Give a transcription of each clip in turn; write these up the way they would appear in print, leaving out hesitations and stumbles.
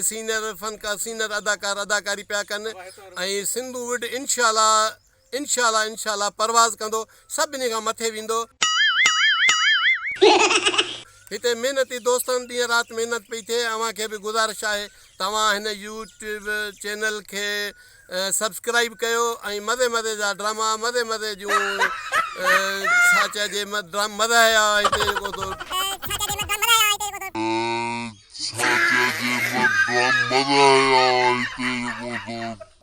Senior अदाकार अदाकारी पिया कनि ऐं सिंधूवुड इंशाल्लाह परवाज़ कंदो सभिनी खां मथे वेंदो हिते महिनती दोस्तनि ॾींहुं राति महिनत पई थिए अव्हांखे बि गुज़ारिश आहे तव्हां हिन यूट्यूब चैनल खे सब्सक्राइब कयो ऐं मज़े जा ड्रामा मज़े जूं छा चइजे मज़ा हिते जेको थो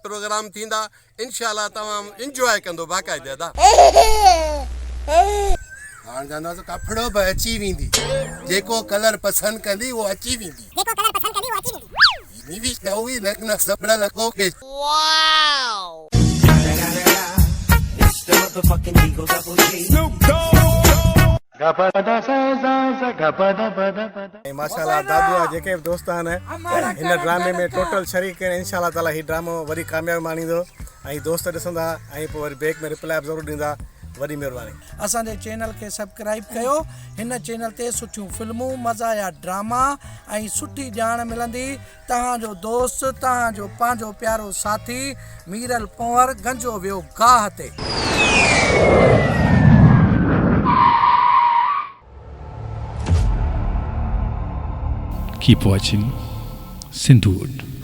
प्रोग्राम थींदा इंशाल्लाह तव्हां इंजॉय कंदो बाक़ाइदा हाणे चवंदासीं कपिड़ो बि अची वेंदी जेको कलर पसंदि कंदी उहो अची वेंदी माशाल्लाह दादू जेके बि दोस्त आहिनि हिन ड्रामे में टोटल शरीक आहिनि इंशाल्लाह ताला हीउ ड्रामो वरी कामयाबी माणींदो ऐं दोस्त ॾिसंदा ऐं पोइ वरी बैक में रिप्लाई बि ज़रूरु ॾींदा वॾी महिरबानी असांजे चैनल खे सब्सक्राइब कयो हिन चैनल ते सुठियूं फिल्मूं मज़ा ड्रामा ऐं सुठी ॼाण मिलंदी तव्हांजो दोस्त तव्हांजो पंहिंजो प्यारो साथी मीरल पंवर गंजो वियो गाह ते Keep watching Sindhwood.